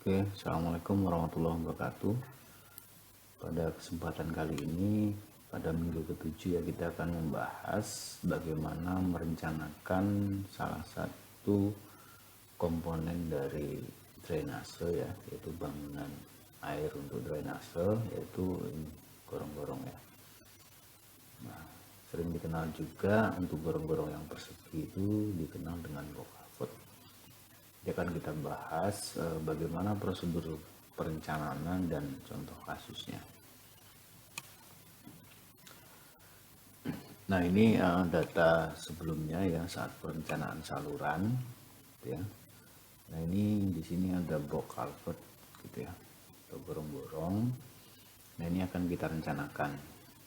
Oke, Assalamualaikum warahmatullahi wabarakatuh. Pada kesempatan kali ini, pada minggu ke-7 ya, kita akan membahas bagaimana merencanakan salah satu komponen dari drainase ya, yaitu bangunan air untuk drainase, yaitu gorong-gorong ya. Nah, sering dikenal juga untuk gorong-gorong yang persegi itu dikenal dengan box culvert. Akan kita bahas bagaimana prosedur perencanaan dan contoh kasusnya. Nah, ini data sebelumnya ya saat perencanaan saluran, gitu ya. Nah, ini di sini ada box culvert, gitu ya, atau gorong-gorong. Nah, ini akan kita rencanakan.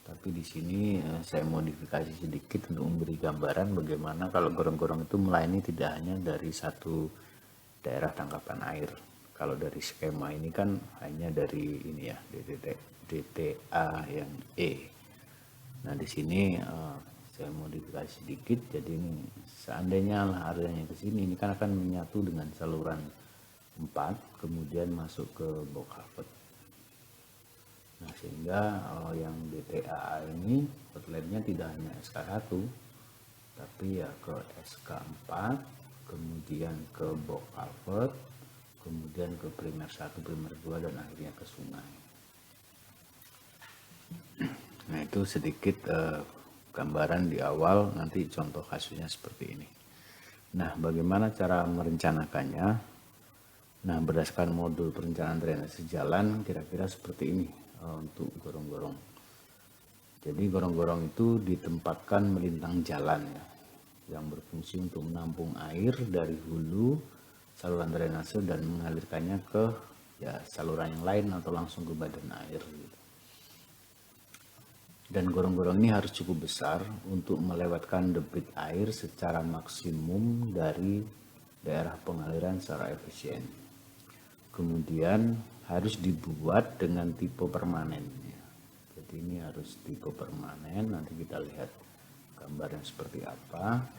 Tapi di sini saya modifikasi sedikit untuk memberi gambaran bagaimana kalau gorong-gorong itu melayani tidak hanya dari satu daerah tangkapan air. Kalau dari skema ini kan hanya dari ini ya, DTA yang E. Nah, di sini saya modifikasi sedikit, jadi ini seandainya lah areanya ke sini, ini kan akan menyatu dengan saluran 4, kemudian masuk ke box culvert. Nah, sehingga yang DTA ini outletnya tidak hanya SK1, tapi ya ke SK4, kemudian ke box culvert, kemudian ke primer 1, primer 2, dan akhirnya ke sungai. Nah, itu sedikit gambaran di awal, nanti contoh kasusnya seperti ini. Nah, bagaimana cara merencanakannya? Nah, berdasarkan modul perencanaan drainase jalan, kira-kira seperti ini untuk gorong-gorong. Jadi gorong-gorong itu ditempatkan melintang jalan ya, yang berfungsi untuk menampung air dari hulu saluran drainase dan mengalirkannya ke ya saluran yang lain atau langsung ke badan air gitu. Dan gorong-gorong ini harus cukup besar untuk melewatkan debit air secara maksimum dari daerah pengaliran secara efisien. Kemudian harus dibuat dengan tipe permanen ya. Jadi ini harus tipe permanen, nanti kita lihat gambarnya seperti apa.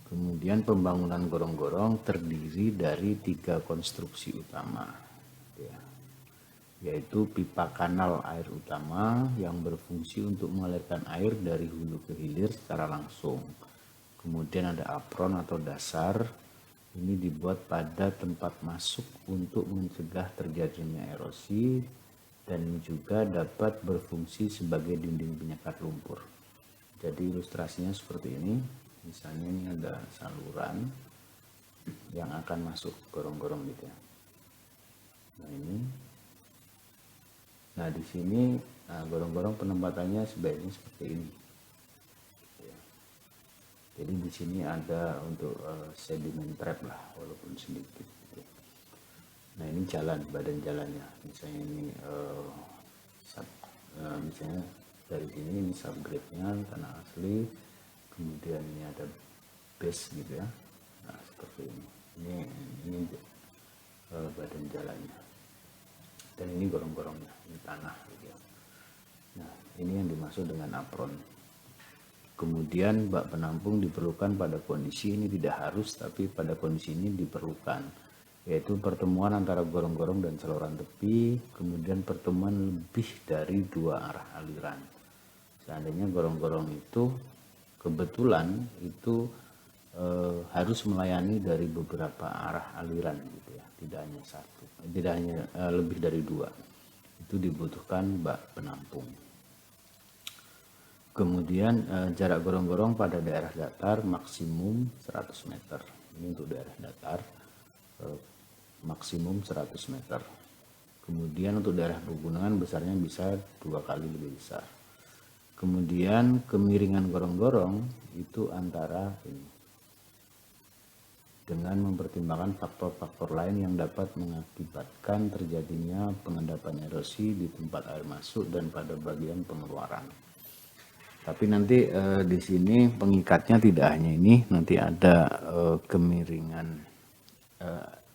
Kemudian pembangunan gorong-gorong terdiri dari 3 konstruksi utama ya, yaitu pipa kanal air utama yang berfungsi untuk mengalirkan air dari hulu ke hilir secara langsung. Kemudian ada apron atau dasar, ini dibuat pada tempat masuk untuk mencegah terjadinya erosi dan juga dapat berfungsi sebagai dinding penyekat lumpur. Jadi ilustrasinya seperti ini. Misalnya ini ada saluran yang akan masuk gorong-gorong gitu ya. Nah, ini. Nah, di sini gorong-gorong penempatannya sebaiknya seperti ini. Ya. Jadi di sini ada untuk sedimen trap lah, walaupun sedikit. Gitu. Nah, ini jalan, badan jalannya. Misalnya ini misalnya dari sini ini subgrade-nya tanah asli. Kemudian ini ada base gitu ya. Nah, seperti ini. Ini badan jalannya. Dan ini gorong-gorongnya, ini tanah gitu ya. Nah, ini yang dimaksud dengan apron. Kemudian bak penampung diperlukan pada kondisi ini, tidak harus, tapi pada kondisi ini diperlukan, yaitu pertemuan antara gorong-gorong dan saluran tepi, kemudian pertemuan lebih dari 2 arah aliran. Seandainya gorong-gorong itu kebetulan itu harus melayani dari beberapa arah aliran gitu ya, tidak hanya satu, tidak hanya lebih dari 2, itu dibutuhkan bak penampung. Kemudian jarak gorong-gorong pada daerah datar maksimum 100 meter, ini untuk daerah datar maksimum 100 meter. Kemudian untuk daerah pegunungan besarnya bisa 2 kali lebih besar. Kemudian kemiringan gorong-gorong itu antara ini, dengan mempertimbangkan faktor-faktor lain yang dapat mengakibatkan terjadinya pengendapan erosi di tempat air masuk dan pada bagian pengeluaran. Tapi nanti di sini pengikatnya tidak hanya ini, nanti ada kemiringan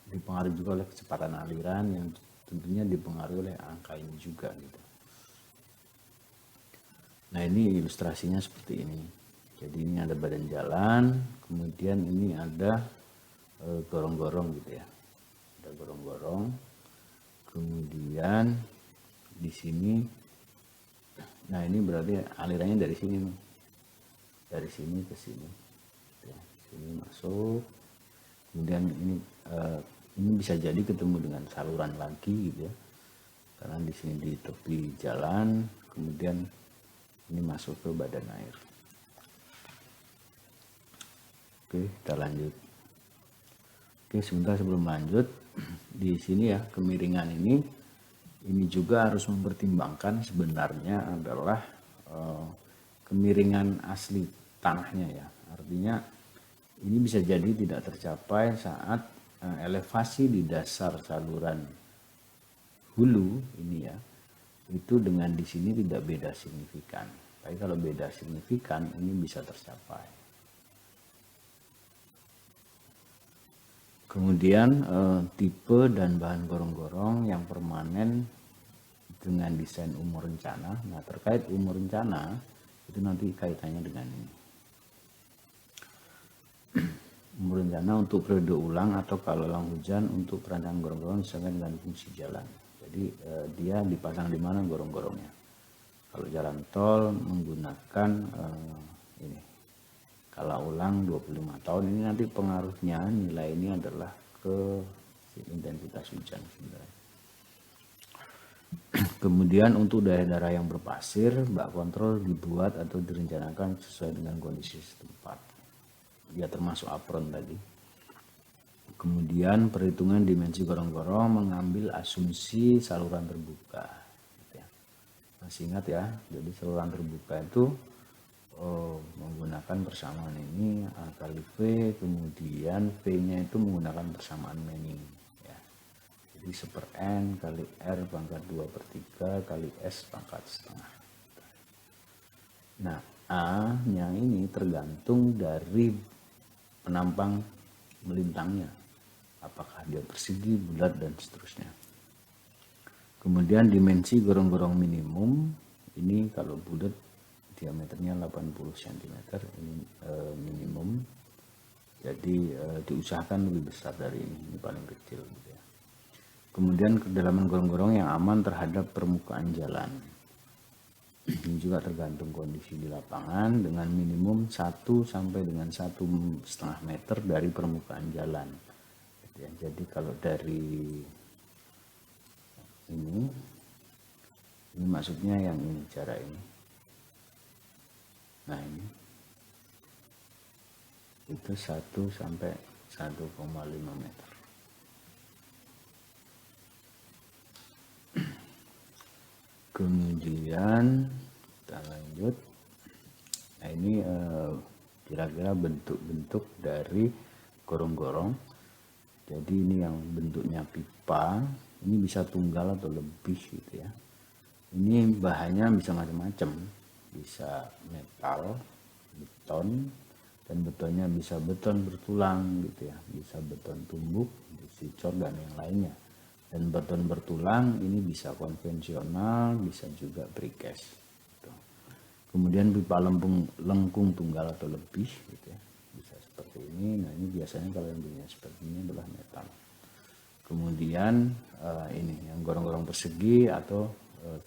dipengaruhi juga oleh kecepatan aliran yang tentunya dipengaruhi oleh angka ini juga gitu. Nah, ini ilustrasinya seperti ini. Jadi ini ada badan jalan, kemudian ini ada gorong-gorong gitu ya. ada gorong-gorong. Kemudian di sini, nah ini berarti alirannya dari sini nih, dari sini ke sini, ya, sini masuk. Kemudian ini bisa jadi ketemu dengan saluran lagi gitu ya, karena di sini di tepi jalan, kemudian ini masuk ke badan air. Oke, kita lanjut. Oke, sebentar sebelum lanjut, di sini ya kemiringan ini juga harus mempertimbangkan sebenarnya adalah kemiringan asli tanahnya ya. Artinya ini bisa jadi tidak tercapai saat elevasi di dasar saluran hulu ini ya, itu dengan di sini tidak beda signifikan. Tapi kalau beda signifikan ini bisa tercapai. Kemudian tipe dan bahan gorong-gorong yang permanen dengan desain umur rencana. Nah, terkait umur rencana itu nanti kaitannya dengan ini. Umur rencana untuk periode ulang atau kalau lang hujan untuk perancangan gorong-gorong disangkakan dengan fungsi jalan. Jadi dia dipasang di mana gorong-gorongnya. Kalau jalan tol menggunakan ini. Kalau ulang 25 tahun ini nanti pengaruhnya nilai ini adalah ke intensitas hujan sebenarnya. Kemudian untuk daerah-daerah yang berpasir, bak kontrol dibuat atau direncanakan sesuai dengan kondisi setempat. Dia termasuk apron tadi. Kemudian perhitungan dimensi gorong-gorong mengambil asumsi saluran terbuka. Masih ingat ya, jadi saluran terbuka itu menggunakan persamaan ini A kali V, kemudian V-nya itu menggunakan persamaan Manning ya. Jadi 1/n kali R pangkat 2/3 kali S pangkat setengah. Nah, A-nya ini tergantung dari penampang melintangnya. Apakah dia persegi, bulat, dan seterusnya. Kemudian dimensi gorong-gorong minimum, ini kalau bulat diameternya 80 cm, ini minimum. Jadi diusahakan lebih besar dari ini paling kecil gitu ya. Kemudian kedalaman gorong-gorong yang aman terhadap permukaan jalan. Ini juga tergantung kondisi di lapangan dengan minimum 1 sampai dengan 1,5 meter dari permukaan jalan. Gitu ya. Jadi kalau dari ini maksudnya yang ini cara ini. Nah ini itu 1 sampai 1,5 meter. Kemudian kita lanjut. Nah ini kira-kira bentuk-bentuk dari gorong-gorong. Jadi ini yang bentuknya pipa, ini bisa tunggal atau lebih gitu ya. Ini bahannya bisa macam-macam. Bisa metal, beton, dan betonnya bisa beton bertulang gitu ya, bisa beton tumbuk, besi cor dan yang lainnya. Dan beton bertulang ini bisa konvensional, bisa juga precast. Gitu. Kemudian pipa lengkung tunggal atau lebih gitu ya, bisa seperti ini. Nah ini biasanya kalau yang punya seperti ini adalah metal. Kemudian ini yang gorong-gorong persegi atau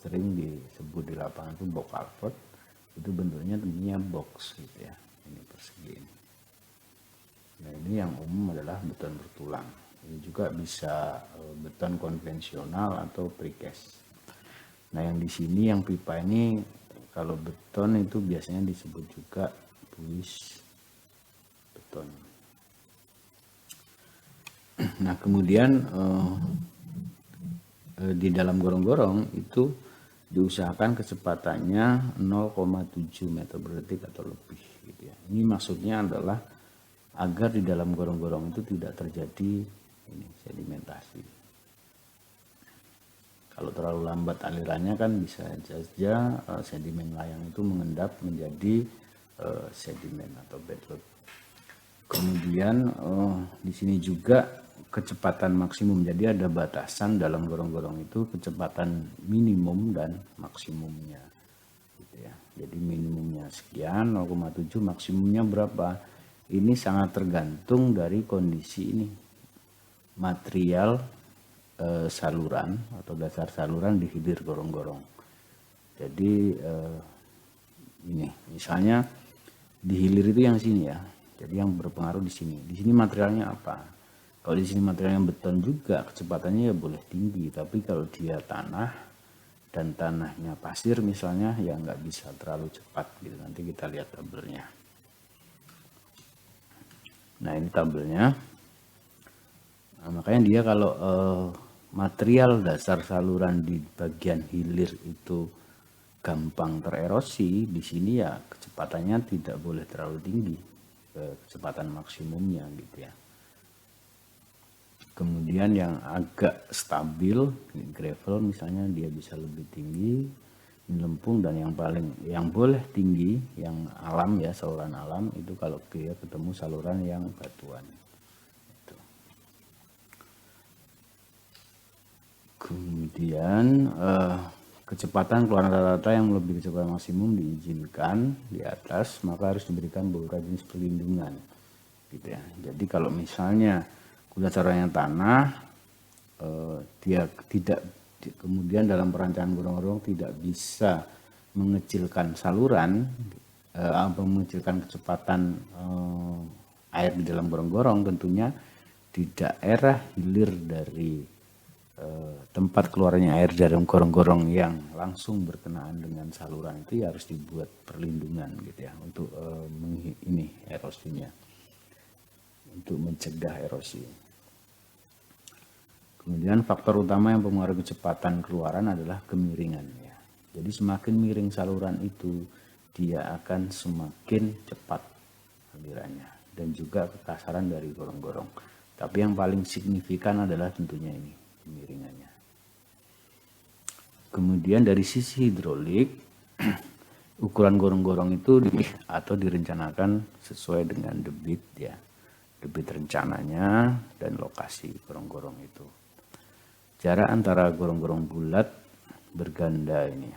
sering disebut di lapangan itu box culvert. Itu bentuknya tentunya box gitu ya, ini persegi ini. Nah ini yang umum adalah beton bertulang. Ini juga bisa beton konvensional atau precast. Nah yang di sini yang pipa ini kalau beton itu biasanya disebut juga buis beton. Nah kemudian di dalam gorong-gorong itu diusahakan kecepatannya 0,7 meter per detik atau lebih gitu ya. Ini maksudnya adalah agar di dalam gorong-gorong itu tidak terjadi ini sedimentasi. Kalau terlalu lambat alirannya kan bisa saja sedimen layang itu mengendap menjadi sedimen atau bedrock. Kemudian di sini juga kecepatan maksimum, jadi ada batasan dalam gorong-gorong itu kecepatan minimum dan maksimumnya gitu ya. Jadi minimumnya sekian 0,7, maksimumnya berapa, ini sangat tergantung dari kondisi ini material saluran atau dasar saluran di hilir gorong-gorong. Jadi ini misalnya di hilir itu yang sini ya. Jadi yang berpengaruh di sini. Di sini materialnya apa? Kalau di sini materialnya beton juga, kecepatannya ya boleh tinggi. Tapi kalau dia tanah dan tanahnya pasir misalnya, ya nggak bisa terlalu cepat gitu. Nanti kita lihat tabelnya. Nah ini tabelnya. Nah, makanya dia kalau material dasar saluran di bagian hilir itu gampang tererosi, di sini ya kecepatannya tidak boleh terlalu tinggi, kecepatan maksimumnya gitu ya. Kemudian yang agak stabil, gravel misalnya, dia bisa lebih tinggi, lempung, dan yang boleh tinggi, yang alam ya, saluran alam itu kalau dia ketemu saluran yang batuan. Itu. Kemudian kecepatan keluaran rata-rata yang lebih kecepatan maksimum diizinkan di atas, maka harus diberikan beberapa jenis perlindungan gitu ya. Jadi kalau misalnya dasarnya tanah, dia tidak, kemudian dalam perencanaan gorong-gorong tidak bisa mengecilkan saluran, mengecilkan kecepatan air di dalam gorong-gorong, tentunya di daerah hilir dari tempat keluarnya air dari gorong-gorong yang langsung berkenaan dengan saluran itu ya harus dibuat perlindungan gitu ya untuk ini erosinya, untuk mencegah erosi. Kemudian faktor utama yang mempengaruhi kecepatan keluaran adalah kemiringan ya. Jadi semakin miring saluran itu, dia akan semakin cepat alirannya dan juga kekasaran dari gorong-gorong. Tapi yang paling signifikan adalah tentunya ini kemiringannya. Kemudian dari sisi hidrolik, ukuran gorong-gorong itu direncanakan sesuai dengan debit ya, debit rencananya dan lokasi gorong-gorong itu. Jarak antara gorong-gorong bulat berganda ini.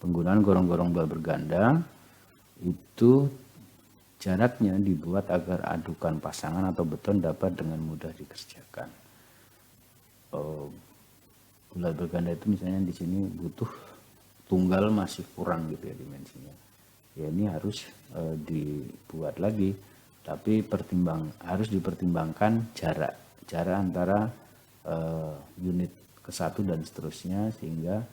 Penggunaan gorong-gorong bulat berganda itu jaraknya dibuat agar adukan pasangan atau beton dapat dengan mudah dikerjakan. Bulat berganda itu misalnya di sini butuh tunggal masih kurang gitu ya dimensinya. Ya ini harus dibuat lagi, tapi harus dipertimbangkan jarak antara unit ke satu dan seterusnya, sehingga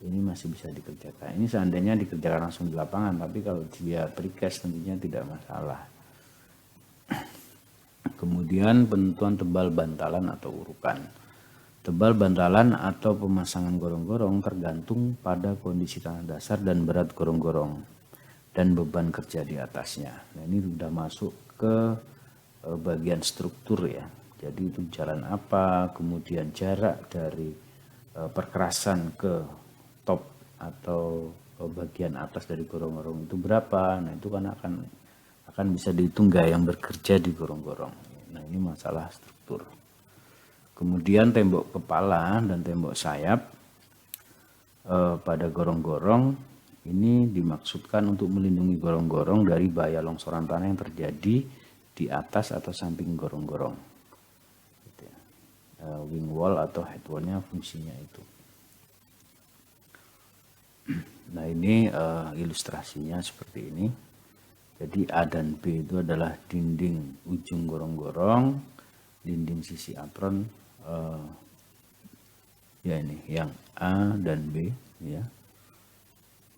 ini masih bisa dikerjakan. Ini seandainya dikerjakan langsung di lapangan, tapi kalau dia precast tentunya tidak masalah. Kemudian penentuan tebal bantalan atau urukan. Tebal bantalan atau pemasangan gorong-gorong tergantung pada kondisi tanah dasar dan berat gorong-gorong dan beban kerja di atasnya. Nah ini sudah masuk ke bagian struktur ya. Jadi itu jalan apa, kemudian jarak dari perkerasan ke top atau bagian atas dari gorong-gorong itu berapa. Nah itu kan akan bisa dihitung gaya yang bekerja di gorong-gorong. Nah ini masalah struktur. Kemudian tembok kepala dan tembok sayap pada gorong-gorong ini dimaksudkan untuk melindungi gorong-gorong dari bahaya longsoran tanah yang terjadi di atas atau samping gorong-gorong. Wing wall atau head wall-nya fungsinya itu. Nah ini ilustrasinya seperti ini. Jadi A dan B itu adalah dinding ujung gorong-gorong, dinding sisi apron, ya ini yang A dan B ya.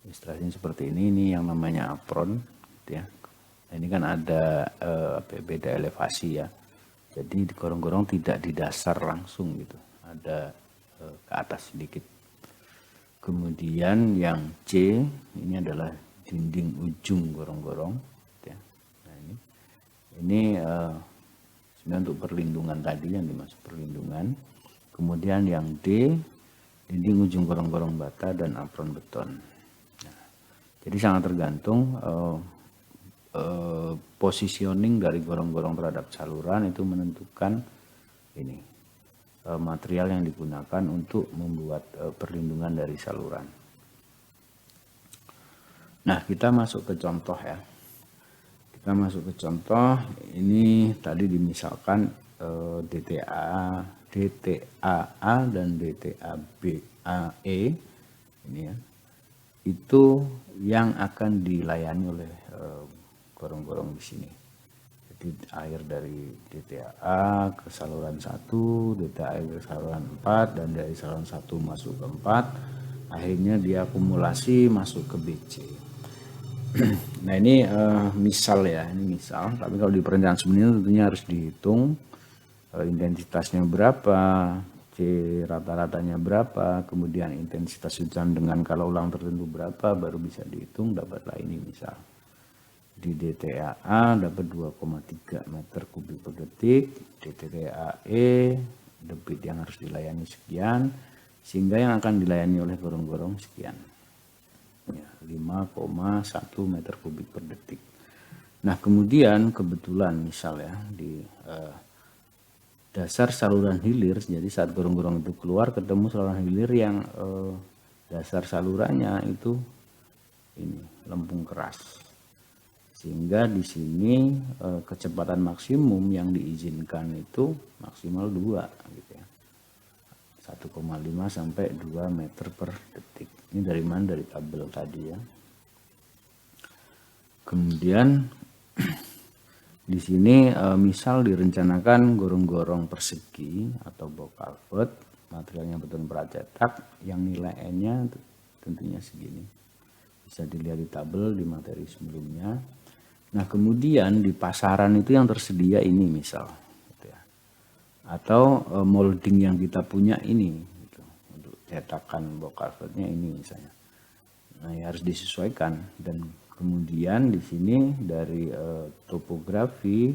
Ilustrasinya seperti ini yang namanya apron gitu ya. Nah, ini kan ada beda elevasi ya. Jadi di gorong-gorong tidak di dasar langsung gitu, ada ke atas sedikit. Kemudian yang C ini adalah dinding ujung gorong-gorong. Ya. Nah ini sebenarnya untuk perlindungan tadi yang dimaksud perlindungan. Kemudian yang D dinding ujung gorong-gorong bata dan apron beton. Nah, jadi sangat tergantung positioning dari gorong-gorong terhadap saluran itu menentukan ini material yang digunakan untuk membuat perlindungan dari saluran. Nah kita masuk ke contoh ya. Kita masuk ke contoh ini tadi dimisalkan DTA DTAA dan DTABAE ini ya, itu yang akan dilayani oleh gorong-gorong di sini. Jadi air dari DTAA ke saluran 1, DTAA ke saluran 4, dan dari saluran 1 masuk ke 4, akhirnya dia akumulasi masuk ke BC. Nah ini misal ya, ini misal, tapi kalau di perencanaan sebenarnya tentunya harus dihitung intensitasnya berapa, C rata-ratanya berapa, kemudian intensitas hujan dengan skala ulang tertentu berapa, baru bisa dihitung, dapatlah ini misal. Di DTAA dapat 2,3 meter kubik per detik, DTAE debit yang harus dilayani sekian, sehingga yang akan dilayani oleh gorong-gorong sekian. Ya, 5,1 meter kubik per detik. Nah kemudian kebetulan misal ya di dasar saluran hilir, jadi saat gorong-gorong itu keluar ketemu saluran hilir yang dasar salurannya itu ini lempung keras, sehingga di sini kecepatan maksimum yang diizinkan itu maksimal 2 gitu ya, 1,5 sampai 2 meter per detik. Ini dari mana? Dari tabel tadi ya. Kemudian di sini misal direncanakan gorong-gorong persegi atau box culvert, materialnya beton pracetak yang nilai N-nya tentunya segini. Bisa dilihat di tabel di materi sebelumnya. Nah kemudian di pasaran itu yang tersedia ini misal, gitu ya. Atau molding yang kita punya ini, gitu. Untuk cetakan box culvertnya ini misalnya. Nah ya harus disesuaikan. Dan kemudian di sini dari topografi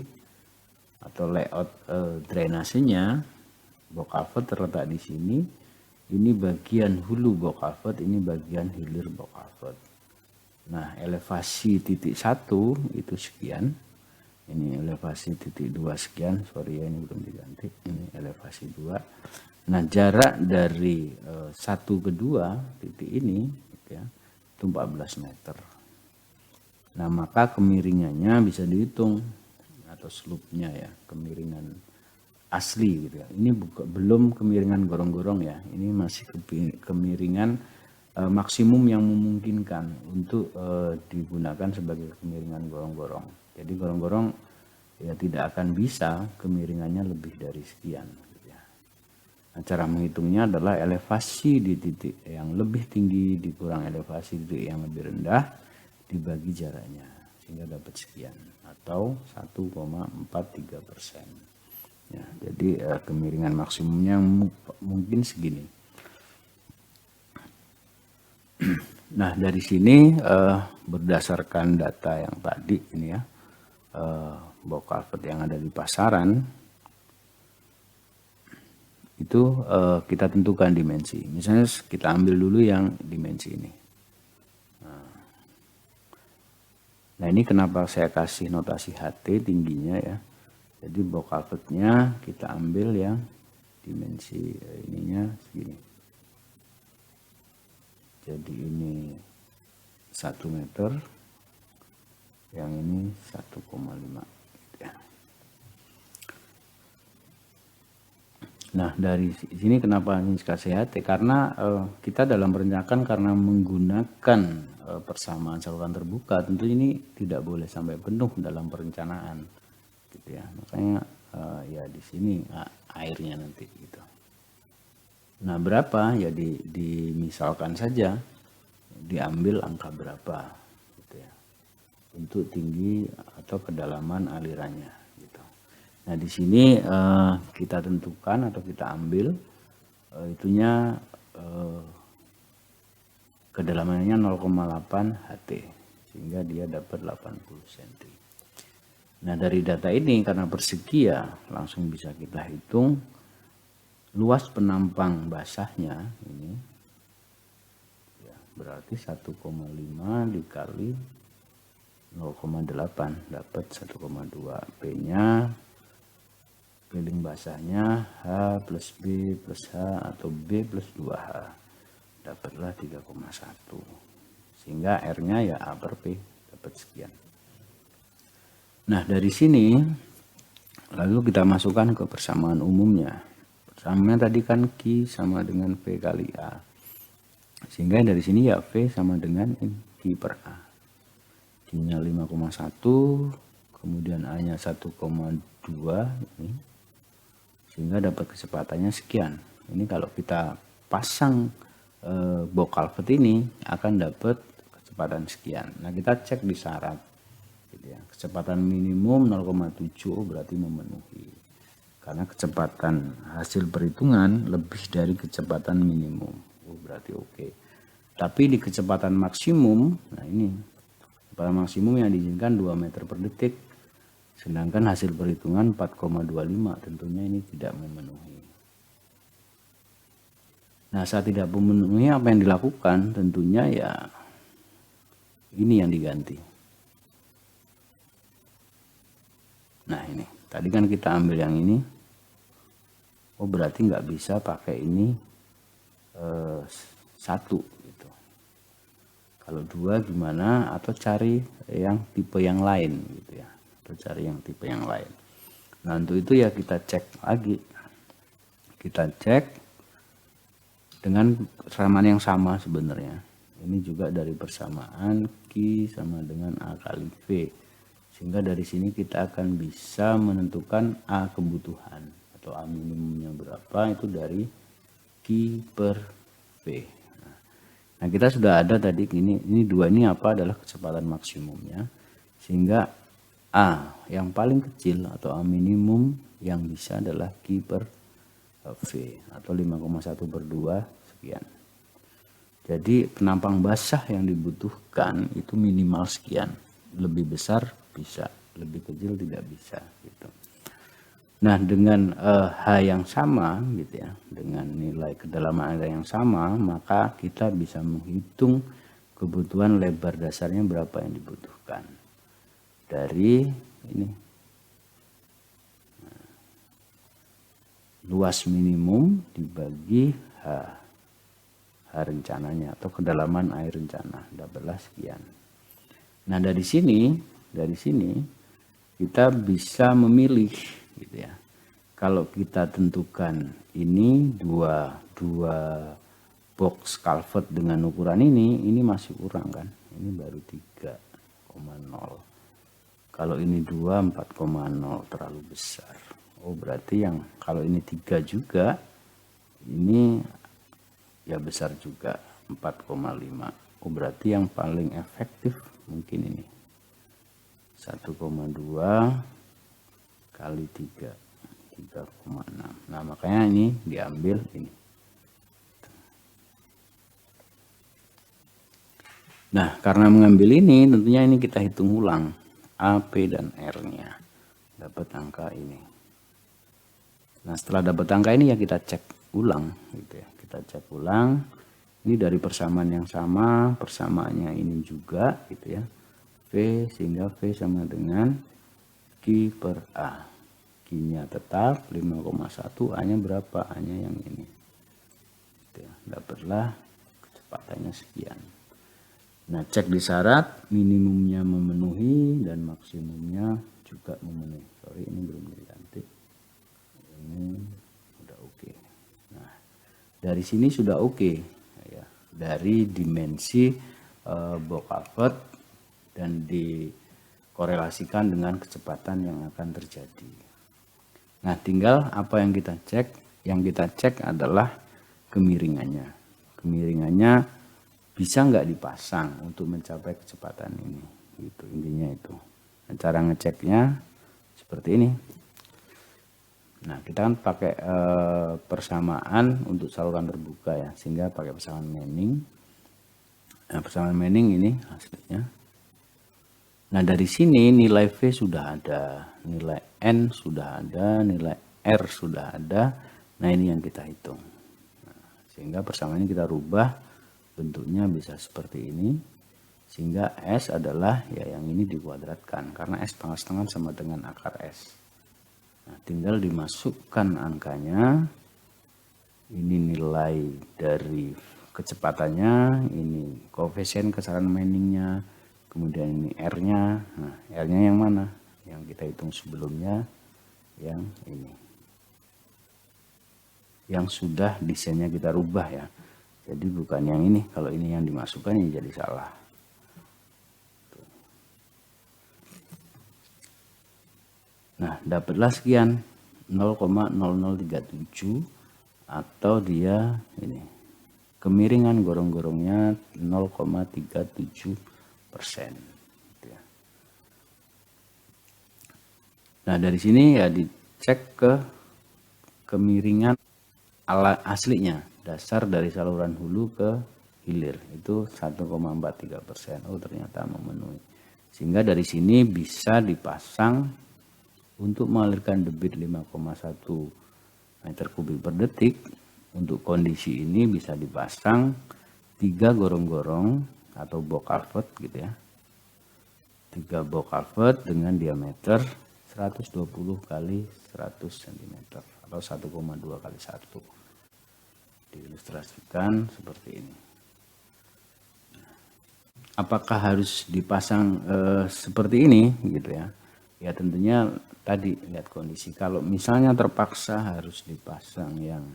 atau layout drainasenya, box culvert terletak di sini. Ini bagian hulu box culvert, ini bagian hilir box culvert. Nah elevasi titik 1 itu sekian, ini elevasi titik 2 sekian, sorry ya ini belum diganti, ini elevasi 2. Nah jarak dari 1 ke 2 titik ini gitu ya, itu 14 meter. Nah maka kemiringannya bisa dihitung atau slope-nya ya, kemiringan asli gitu ya. Ini belum kemiringan gorong-gorong ya, ini masih kemiringan maksimum yang memungkinkan untuk digunakan sebagai kemiringan gorong-gorong. Jadi gorong-gorong ya tidak akan bisa kemiringannya lebih dari sekian. Gitu ya. Nah, cara menghitungnya adalah elevasi di titik yang lebih tinggi dikurang elevasi di titik yang lebih rendah dibagi jaraknya sehingga dapat sekian atau 1,43%. Ya, jadi kemiringan maksimumnya mungkin segini. Nah dari sini berdasarkan data yang tadi ini ya, box culvert yang ada di pasaran itu kita tentukan dimensi. Misalnya kita ambil dulu yang dimensi ini. Nah ini kenapa saya kasih notasi HT tingginya ya. Jadi box culvertnya kita ambil yang dimensi ininya segini. Jadi ini 1 meter, yang ini 1,5 gitu ya. Nah dari sini kenapa ini kasih HT, karena kita dalam perencanaan karena menggunakan persamaan saluran terbuka, tentu ini tidak boleh sampai penuh dalam perencanaan gitu ya. Makanya ya di sini airnya nanti gitu. Nah berapa ya dimisalkan saja, diambil angka berapa gitu ya, untuk tinggi atau kedalaman alirannya gitu. Nah di sini kita tentukan atau kita ambil itunya kedalamannya 0,8 HT sehingga dia dapat 80 cm. Nah dari data ini karena persegi ya langsung bisa kita hitung luas penampang basahnya ini ya, berarti 1,5 dikali 0,8 dapat 1,2. P nya piling basahnya H plus B plus H atau B plus 2H dapatlah 3,1, sehingga R nya ya A per P dapat sekian. Nah dari sini lalu kita masukkan ke persamaan umumnya. Sama tadi kan Q sama dengan V kali A. Sehingga dari sini ya V sama dengan Q per A. Q-nya 5,1, kemudian A-nya 1,2 ini. Sehingga dapat kecepatannya sekian. Ini kalau kita pasang box culvert ini akan dapat kecepatan sekian. Nah, kita cek di syarat gitu ya. Kecepatan minimum 0,7 berarti memenuhi. Karena kecepatan hasil perhitungan lebih dari kecepatan minimum. Berarti oke. Tapi di kecepatan maksimum, nah ini kecepatan maksimum yang diizinkan 2 meter per detik. Sedangkan hasil perhitungan 4,25, tentunya ini tidak memenuhi. Nah, saat tidak memenuhi apa yang dilakukan? Tentunya ya ini yang diganti. Nah, ini tadi kan kita ambil yang ini. Oh, berarti nggak bisa pakai ini satu gitu. Kalau dua gimana? Atau cari yang tipe yang lain gitu ya. Atau cari yang tipe yang lain. Nah, untuk itu ya kita cek lagi. Kita cek dengan persamaan yang sama sebenarnya. Ini juga dari persamaan Q sama dengan A kali V. Sehingga dari sini kita akan bisa menentukan A kebutuhan atau A minimumnya berapa, itu dari Q per V. Nah, kita sudah ada tadi ini dua ini apa adalah kecepatan maksimumnya. Sehingga A yang paling kecil atau A minimum yang bisa adalah Q per V atau 5,1 per 2 sekian. Jadi penampang basah yang dibutuhkan itu minimal sekian. Lebih besar bisa, lebih kecil tidak bisa gitu. Nah, dengan H yang sama gitu ya, dengan nilai kedalaman air yang sama, maka kita bisa menghitung kebutuhan lebar dasarnya berapa yang dibutuhkan. Dari ini luas minimum dibagi H rencananya atau kedalaman air rencana, dapatlah sekian. Nah, dari sini kita bisa memilih gitu ya. Kalau kita tentukan ini dua box culvert dengan ukuran ini masih kurang kan. Ini baru 3,0. Kalau ini 2, 4,0 terlalu besar. Oh, berarti yang kalau ini 3 juga, ini ya besar juga, 4,5. Oh, berarti yang paling efektif mungkin ini 1,2 kali 3, 3,6. Nah, makanya ini diambil ini. Nah, karena mengambil ini tentunya ini kita hitung ulang A, P, dan R-nya. Dapat angka ini. Nah, setelah dapat angka ini ya kita cek ulang gitu ya. Kita cek ulang. Ini dari persamaan yang sama, persamaannya ini juga gitu ya. V sehingga V sama dengan Q per A. Q-nya tetap 5,1, A-nya berapa? A-nya yang ini. Gitu ya. Dapatlah kecepatannya sekian. Nah, cek di syarat minimumnya memenuhi dan maksimumnya juga memenuhi. Sorry, ini belum diganti. Ini udah oke. Nah, dari sini sudah oke ya. Dari dimensi box culvert dan dikorelasikan dengan kecepatan yang akan terjadi. Nah, tinggal apa yang kita cek? Yang kita cek adalah kemiringannya. Kemiringannya bisa nggak dipasang untuk mencapai kecepatan ini? Gitu intinya itu. Nah, cara ngeceknya seperti ini. Nah, kita kan pakai persamaan untuk saluran terbuka ya, sehingga pakai persamaan Manning. Nah, persamaan Manning ini hasilnya. Nah, dari sini nilai V sudah ada, nilai N sudah ada, nilai R sudah ada. Nah, ini yang kita hitung. Nah, sehingga persamaan ini kita rubah, bentuknya bisa seperti ini. Sehingga S adalah ya yang ini dikuadratkan, karena S pangkat setengah sama dengan akar S. Nah, tinggal dimasukkan angkanya. Ini nilai dari kecepatannya, ini koefisien kesalahan Manningnya, kemudian ini R-nya. Nah, R-nya yang mana? Yang kita hitung sebelumnya, yang ini. yang sudah desainnya kita rubah ya. Jadi bukan yang ini, kalau ini yang dimasukkan ini jadi salah. Nah, dapatlah sekian 0,0037 atau dia ini kemiringan gorong-gorongnya 0,37%. Nah, dari sini ya dicek ke kemiringan aslinya, dasar dari saluran hulu ke hilir itu 1,43%. Oh, ternyata memenuhi. Sehingga dari sini bisa dipasang untuk mengalirkan debit 5,1 meter kubik per detik. Untuk kondisi ini bisa dipasang 3 gorong-gorong atau box culvert gitu ya. 3 box culvert dengan diameter 120 kali 100 cm atau 1,2 kali 1. Diilustrasikan seperti ini. Apakah harus dipasang seperti ini gitu ya? Ya tentunya tadi lihat kondisi. Kalau misalnya terpaksa harus dipasang yang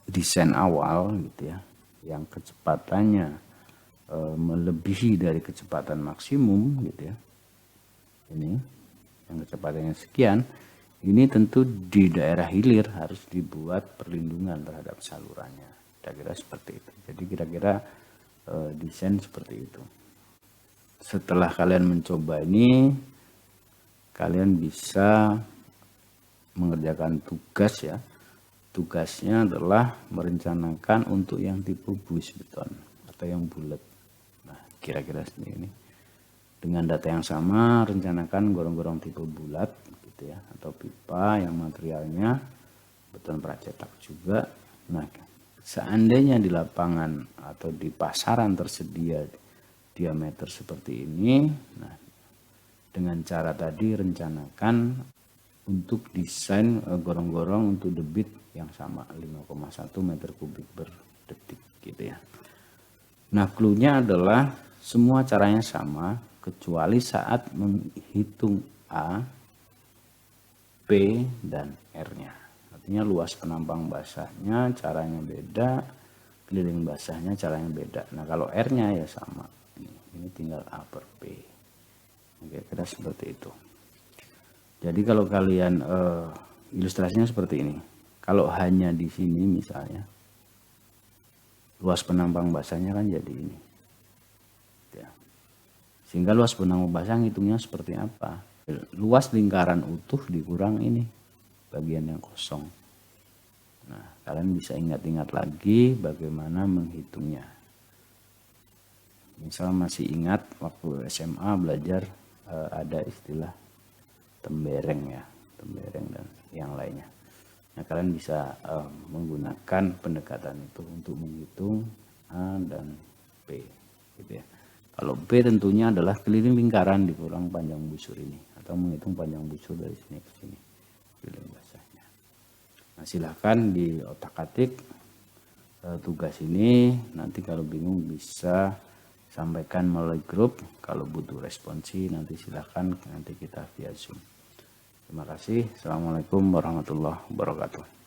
desain awal gitu ya, yang kecepatannya melebihi dari kecepatan maksimum gitu ya. Ini yang kecepatannya sekian, ini tentu di daerah hilir harus dibuat perlindungan terhadap salurannya. Kira-kira seperti itu. Jadi kira-kira desain seperti itu. Setelah kalian mencoba ini, kalian bisa mengerjakan tugas ya. Tugasnya adalah merencanakan untuk yang tipe buis beton atau yang bulat. Nah, kira-kira seperti ini. Dengan data yang sama, rencanakan gorong-gorong tipe bulat gitu ya, atau pipa yang materialnya beton pracetak juga. Nah, seandainya di lapangan atau di pasaran tersedia diameter seperti ini, nah dengan cara tadi rencanakan untuk desain gorong-gorong untuk debit yang sama 5,1 meter kubik per detik gitu ya. Nah, clue-nya adalah semua caranya sama kecuali saat menghitung A, P, dan R-nya. Artinya luas penampang basahnya caranya beda, keliling basahnya caranya beda. Nah, kalau R-nya ya sama. Ini tinggal A per P. Kira-kira seperti itu. Jadi kalau kalian ilustrasinya seperti ini. Kalau hanya di sini misalnya, luas penampang basahnya kan jadi ini. Ya. Sehingga luas penampang basah ngitungnya seperti apa? Luas lingkaran utuh dikurang ini bagian yang kosong. Nah, kalian bisa ingat-ingat lagi bagaimana menghitungnya. Misal masih ingat waktu SMA belajar ada istilah tembereng ya, tembereng dan yang lainnya. Nah, kalian bisa menggunakan pendekatan itu untuk menghitung A dan P gitu ya. Kalau B tentunya adalah keliling lingkaran dikurang panjang busur ini, atau menghitung panjang busur dari sini ke sini keliling basahnya. Nah, silahkan di otak-atik tugas ini. Nanti kalau bingung bisa sampaikan melalui grup. Kalau butuh responsi nanti silahkan, nanti kita via Zoom. Terima kasih. Assalamualaikum warahmatullahi wabarakatuh.